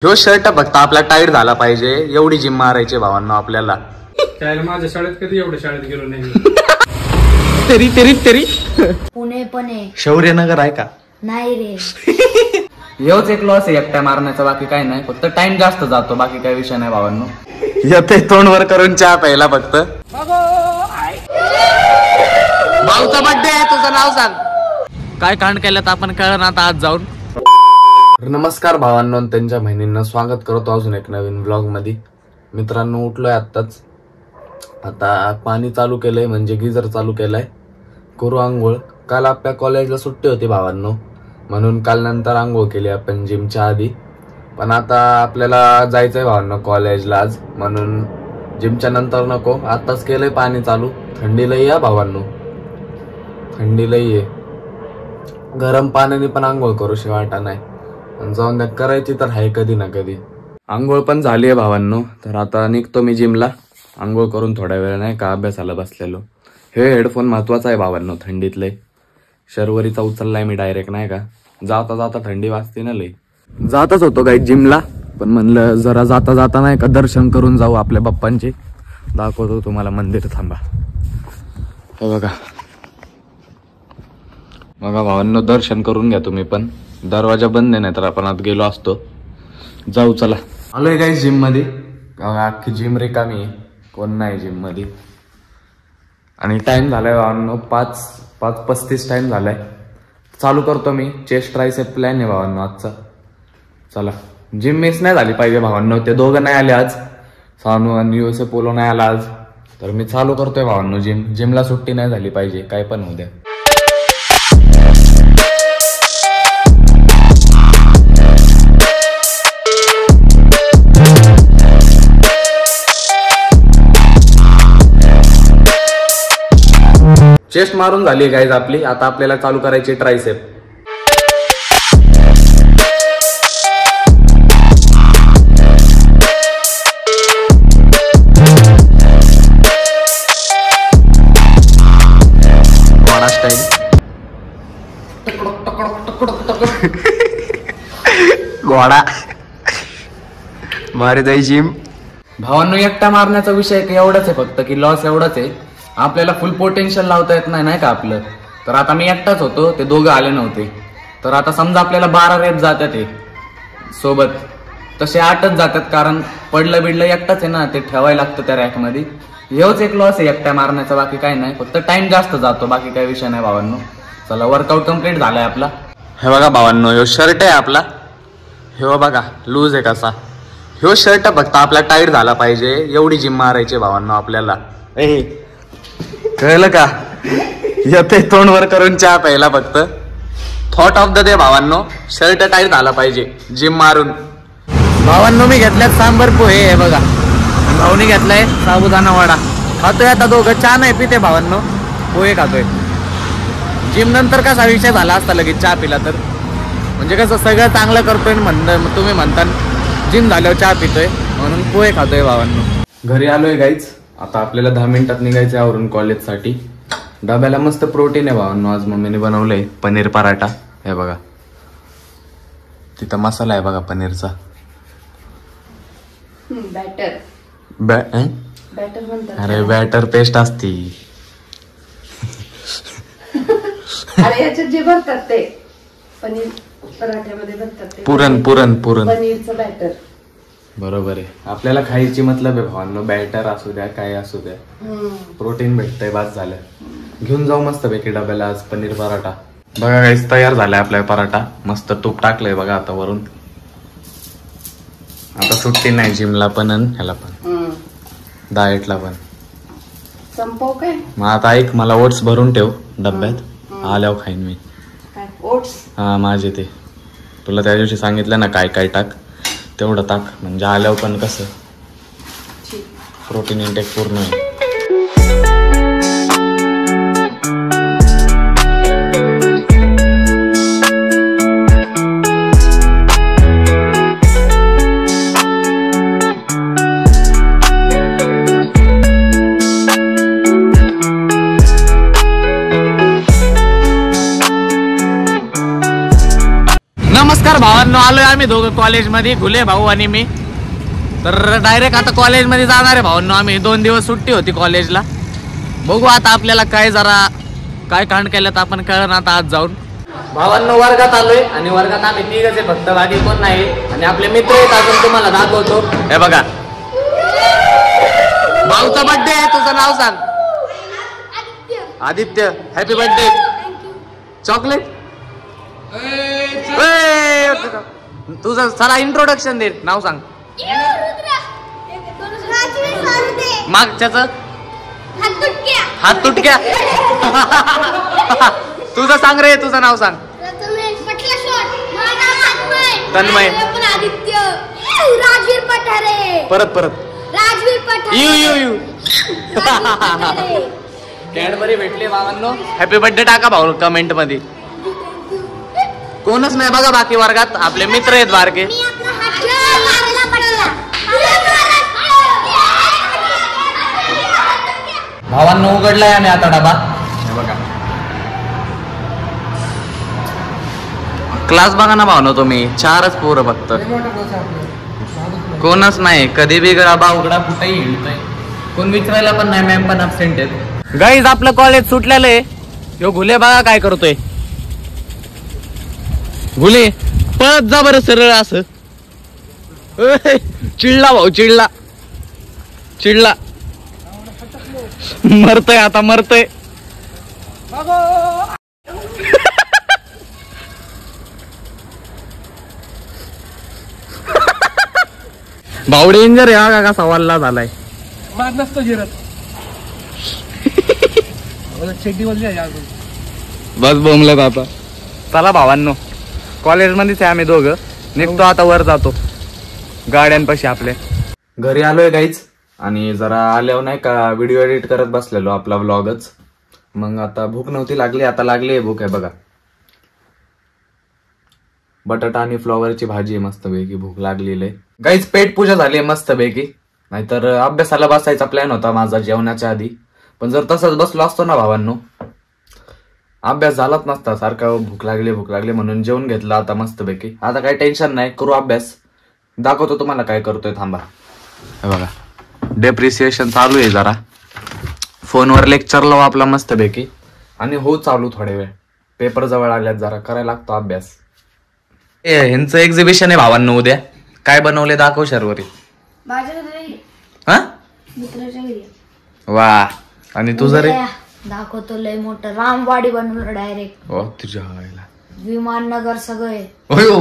ह्यो शर्ट फक्त आपला टाईट झाला पाहिजे, एवढी जिम मारायची भावांनो आपल्याला. त्याला माझ्या शाळेत कधी एवढ्या शाळेत गेलो नाही. तरी पुणे पण आहे. शौर्यनगर आहे का? नाही रे. हेच एक लॉस आहे एकट्या मारण्याचा, बाकी काय नाही, फक्त टाइम जास्त जातो, बाकी काय विषय नाही भावांनो. येते तोंडवर करून चहा प्यायला फक्त. भाऊचा बर्थडे आहे, तुझं नाव सांग. काय कांड केलं तर आपण कळलं आता आज जाऊन. नमस्कार भावांनो आणि त्यांच्या बहिणींना स्वागत करतो अजून एक नवीन व्लॉग मध्ये. मित्रांनो उठलोय आत्ताच, आता पाणी चालू केलंय म्हणजे गिझर चालू केलाय. करू आंघोळ. काल आपल्या कॉलेजला सुट्टी होती भावांनो, म्हणून काल नंतर आंघोळ केली आपण जिमच्या आधी. पण आता आपल्याला जायचंय भावांनो कॉलेजला आज, म्हणून जिमच्या नंतर नको, आताच केलंय पाणी चालू. थंडी लई या भावांनो, थंडी लई आहे. गरम पाण्याने पण आंघोळ करू शिवाटा नाही, जाऊन द्या, करायची तर आहे कधी ना कधी. आंघोळ पण झाली आहे भावांनो, तर आता निघतो मी जिमला. आंघोळ करून थोड्या वेळ नाही का अभ्यासाला बसलेलो. हे हेडफोन महत्वाचा आहे भावांनो थंडीतले. शर्वरीचा उचललाय मी डायरेक्ट नाही का, जाता जाता थंडी वाजते ना लई. जातच होतो काही जिमला, पण म्हणलं जरा जाता जाता नाही का दर्शन करून जाऊ आपल्या बाप्पांचे. दाखवतो तुम्हाला मंदिर, थांबा. हे बघा बघा भावांनो, दर्शन करून घ्या तुम्ही पण. दरवाजा बंद आहे, नाही तर आपण आत गेलो असतो. जाऊ चला. आलोय काही जिम मध्ये, अख्खी जिम रिकामी आहे, कोण नाही जिम मध्ये. आणि टाइम झालाय भावांनो 5:35 टाइम झालाय. चालू करतो मी. चेस्ट ट्रायसेप प्लॅन आहे भावांनो आजचा. चला. जिम मिस नाही झाली पाहिजे भावांनो. ते दोघं नाही आले आज, सानू आणि युसे पोलो नाही आला आज, तर मी चालू करतोय भावांनो जिम. जिमला सुट्टी नाही झाली पाहिजे, काय पण होऊ द्या. चेस्ट मारून झाली गाईज आपली. आता आपल्याला चालू करायची ट्रायसेप. घोडा स्टाईल. घोडा मारे जाई जिम. भावांनो एकटा मारण्याचा विषय एवढाच आहे फक्त, की लॉस एवढाच आहे, आपल्याला फुल पोटेन्शियल लावता येत नाही का आपलं. तर आता मी एकटाच होतो, ते दोघं आले नव्हते. तर आता समजा आपल्याला 12 रेप जातात हे सोबत, तसे 8च जातात, कारण पडलं बिडलं एकटाच आहे ना, ते ठेवायला लागतं त्या रॅक मध्ये. हेच एक लॉस आहे एकट्या मारण्याचा, बाकी काय नाही, फक्त टाइम जास्त जातो, बाकी काय विषय नाही भावांनो. चला, वर्कआउट कम्प्लीट झालाय आपला. हे बघा भावांनो, ह्यो शर्ट आहे आपला. ह्यो बघा लूज आहे कसा. ह्यो शर्ट फक्त आपला टाईट झाला पाहिजे, एवढी जिम मारायची भावांनो आपल्याला. कळलं का? येते तोंडवर करून चहा प्यायला फक्त. थॉट ऑफ द डे भावांनो, शर्ट टाईट झाला पाहिजे जिम मारून. भावांनो मी घेतल्यात सांबर पोहे, हे बघा. भाऊनी घेतलाय साबुदाणा वडा. खातोय आता दोघं, चहा नाही पिते भावांनो, पोहे खातोय. जिम नंतर कसा विषय झाला असता लगेच चहा पिला तर, म्हणजे कसं सगळं चांगलं करतोय तुम्ही म्हणता, जिम झाल्यावर चहा पितोय, म्हणून पोहे खातोय भावांनो. घरी आलोय गाईच. आता आपल्याला 10 मिनिटात निघायचं आवरून कॉलेजसाठी. डब्याला मस्त प्रोटीन आहे भावांनो. आज मम्मीने बनवलंय पनीर पराठा. हे बघा तिथं मसाला आहे बघा पनीरचा. बॅटर म्हणतात. अरे बॅटर पेस्ट असती. अरे याच्यात जे भरतात ते पनीर पराठ्यामध्ये भरतात ते पुरण पनीरचं बॅटर. बरोबर आहे. आपल्याला खायची मतलब आहे भावांनो, बॅटर असू द्या काय असू द्या, प्रोटीन भेटतंय, बास झालं. घेऊन जाऊ मस्त पैकी डब्याला आज पनीर पराठा. बघा काहीच तयार झालाय आपला पराठा. मस्त तूप टाकलंय बघा आता वरून. आता सुट्टी नाही जिमला पण आणि ह्याला पण, डाएटला पण. संपव काय मग आता ऐक, मला ओट्स भरून ठेव डब्यात, आल्यावर खाईन मी. ओट्स? हा माझे ते तुला त्या दिवशी सांगितलं ना काय काय टाक, तेवढं टाक, म्हणजे आल्यावर पण कसं प्रोटीन इंटेक पूर्ण आहे. नमस्कार भावांनो, आलोय आम्ही दोघं कॉलेजमध्ये, घुले भाऊ आणि मी. तर डायरेक्ट आता कॉलेजमध्ये जाणार आहे भावांनो आम्ही. 2 दिवस सुट्टी होती कॉलेजला. बघू आता आपल्याला काय कांड केलं तर आपण कळलं आता आज जाऊन. भावांनो वर्गात आलोय आणि वर्गात आम्ही 3 आहे फक्त, बाकी कोण नाही. आणि आपले मित्र आहेत अजून, तुम्हाला दाखवतो. हे बघा, भाऊचा बर्थडे आहे. तुझं नाव सांग. आदित्य. Happy birthday. चॉकलेट. तुझं चला इंट्रोडक्शन दे. नाव सांग. मागच्याच हात तुटक्या. तुझं सांग रे, तुझं नाव सांग. तन्मय. राजवीर पठारे. परत राजवीर पठारे. यू कॅडबरी भेटले भावांनो. हॅपी बर्थडे टाका भाऊ कमेंट मध्ये. कोणच नाही बघा बाकी वर्गात, आपले मित्र आहेत बारके. भावांनो उघडलाय आम्ही आता डबा. हे बघा क्लास बघा ना भावनो तुम्ही. 4च पोरं फक्त, कोणच नाही. कधी बी डबा उघडा कुठेही हिंडतोय, कोण विचारायला पण नाही. मॅम पण अबसेंट आहेत. गाईज आपलं कॉलेज सुटलेलं आहे. यो घुले बघा काय करतोय. घुले पळत जा बरं सरळ असं. चिडला भाऊ, चिडला. मरतय आता, मरतय. भाऊ डेंजर आहे का सवालला झालाय. मार नसतो जिरत. बस बोंबलत आता. चला भावांनो, कॉलेजमध्येच आहे आम्ही दोघं. निघतो आता, वर जातो गाड्यांपाशी आपल्या. घरी आलोय गाईच. आणि जरा आल्यावर नाही का व्हिडिओ एडिट करत बसलेलो आपला व्लॉगच. मग आता भूक नव्हती लागली, आता लागली आहे भूक. आहे बघा, बटाटा आणि फ्लॉवरची भाजी आहे मस्तपैकी. भूक लागलेली आहे गाईच. पेट पूजा झाली आहे मस्तपैकी. नाहीतर अभ्यासाला बसायचा प्लॅन होता माझा जेवणाच्या आधी, पण जर तसंच बसलो असतो ना भावांनो, अभ्यास झालाच नसता. सारखा भूक लागली म्हणून जेवण घेतलं आता मस्तपैकी. आता काही टेन्शन नाही, करू अभ्यास. दाखवतो तुम्हाला काय करतोय, थांबा. हे बघा डेप्रिसिएशन चालू आहे. जरा फोनवर लेक्चर लावू आपला मस्तपैकी. आणि हो चालू थोडे वेळ. पेपर जवळ आल्यात, जरा करायला लागतो अभ्यास. ह्यांचं एक्झिबिशन आहे भावांनो उद्या. काय बनवले दाखव शर्वरी. हा वा. आणि तुझं रे दाखवतो लय मोठं रामवाडी बनवलं डायरेक्ट. तुझ्या आईला. विमाननगर सगळे. हो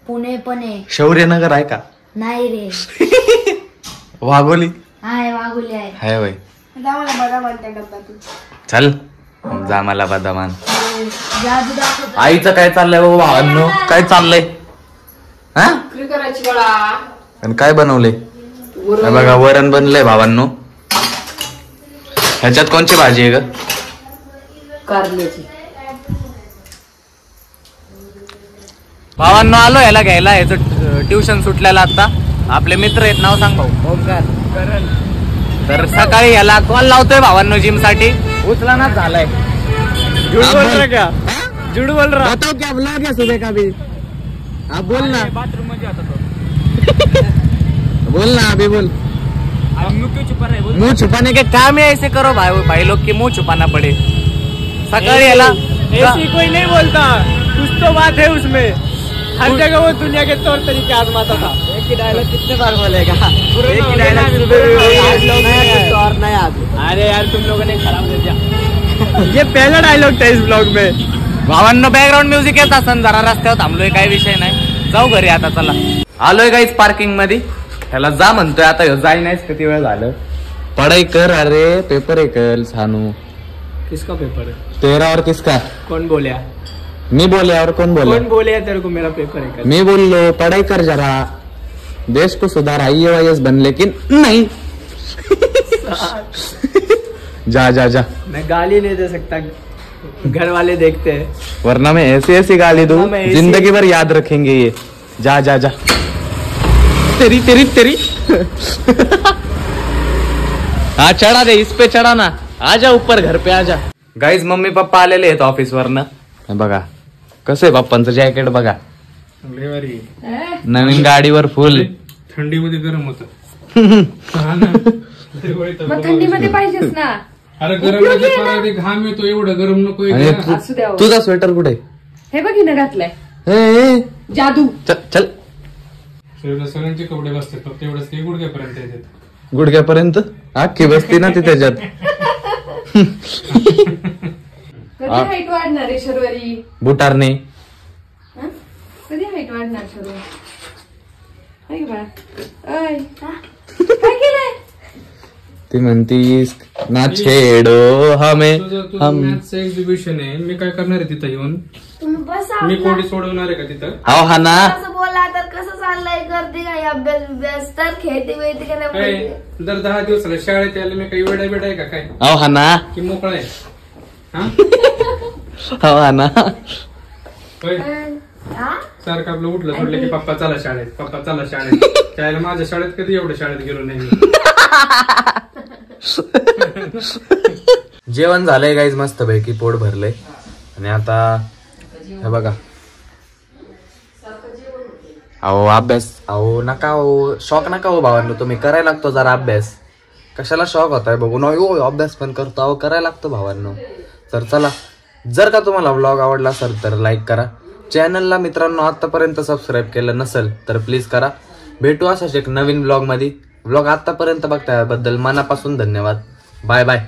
पुणे पण आहे. शौर्यनगर आहे का. नाही रे. वाघोली आहे, वाघोली आहे. हाय वय. चल जा मला बदामान. जादू दाखवतो. आईचं काय चाललंय बाबा भावांनो, काय चाललंय. हा आणि काय बनवले. बघा वरण बनलंय भावांनो. ह्याच्यात कोणची भाजी आहे ग. कारल्याची. भावांनो आलो याला घ्यायला. याचं ट्युशन सुटलेलं आता. आपले मित्र आहेत. नाव सांग भाऊ. तर सकाळी याला कॉल लावतोय भावांनो जिम साठी. उचलानाच झालाय. झूठ बोल रहा क्या. झूठ बोल रहा. बताओ क्या ब्लॉग है सुबह का भी. आप बोल ना. बाथरूम मध्ये आता तो. बोल ना अभी बोल. मुंह छुपाने के काम है ऐसे करो भाई लोग की मुंह छुपाना पड़े. सकाळी याला ऐसी कोई नहीं बोलता, कुछ तो बात है उसमें. हर जगह वो दुनिया के तौर तरीके आजमाता था. एक ही डायलॉग कितने बार बोलेगा. एक ही डायलॉग और नया. अरे यार तुम लोगों ने खराब कर दिया. ये पहला डायलॉग था इस ब्लॉग में. भावांनो बॅकग्राऊंड म्युझिक येत असन. जरा रस्त्यावर थांबलोय, काही विषय नाही. जाऊ घरी आता. चला आलोय गाईच पार्किंग मध्ये. ह्याला जा म्हणतोय आता. जाई नाहीच किती वेळ झालं. पढाई कर. अरे पेपर आहे कल सानू. किसका पेपर है. तेरा और किसका. कौन बोले. मी बोले और कौन बोले. कौन बोले तेरे को मेरा पेपर है. मी बोललो पढ़ाई कर जरा, देश को सुधार. IAS बन लेकिन नहीं. जा जा जा. मैं गाली नहीं दे सकता, घर वाले देखते हैं. वरना मैं ऐसी गाली दूं जिंदगी भर याद रखेंगे ये. जा जा जा. तेरी तेरी तेरी. हाँ चढ़ा दे, इस पे चढ़ा ना. आजा ऊपर घर पे आजा. गाइज मम्मी पप्पा आलेले आहेत ऑफिस वरनं. बघा कसं आहे बाप्पांचं जॅकेट बघा, लय भारी. नवीन गाडीवर फुल. थंडीमध्ये गरम होत. मग थंडीमध्ये पाहिजेच ना. अरे गरम म्हणजे घाम येतो, एवढं गरम नको. आणि असू द्या. तुझा स्वेटर कुठे? हे बघ हिनं घातलंय ए, जादू. चल सगळ्यांचे कपडे बसतात, फक्त एवढंच ते गुडघ्यापर्यंत येतात. गुडघ्यापर्यंत अख्खी बसती ना ती त्याच्यात. कधी हाईट वाढणार आहे शर्वरी? बुटारने. हं? कधी हाईट वाढणार शर्वरी? ऐक बा, ऐ काय केलंय? ती म्हणतीस ना छेडो हमें हम. मॅथचं एक्झिबिशन आहे, मी काय करणार आहे तिथं येऊन? तुम्ही बसा. मी कोडी सोडवणार आहे का तिथं? अहो हा ना, असं बोला तर कसं चाललंय, करते काय अभ्यास तर खेळते वेळते का नाही काय बोलते? दर 10 दिवसाला शाळेत यायला मी काही वेडा आहे का काय? अहो हा ना, की मोकळा आहे? हा? अहो हा ना. होय. हा? सारखं आपलं उठलं सोडलं की पप्पा चला शाळेत, पप्पा चला शाळेत. त्याला माझ्या शाळेत कधी एवढ्या शाळेत गेलो नाही मी. जेवण झालंय गाईज, मस्त पैकी पोट भरलंय. आणि आता हे बघा, अहो अभ्यास, अहो नका हो, शॉक नका हो भावांनो, तुम्ही करायला लागतो जरा अभ्यास. कशाला शॉक होताय बघून? अभ्यास पण करतो, अहो करायला लागतो भावांनो. तर चला, जर का तुम्हाला व्लॉग आवडला असेल तर लाईक करा. चॅनलला मित्रांनो आतापर्यंत सबस्क्राईब केलं नसेल तर प्लीज करा. भेटू अशाच एक नवीन ब्लॉग मध्ये. ब्लॉग आतापर्यंत बघतायबद्दल मनापासून धन्यवाद. Bye bye.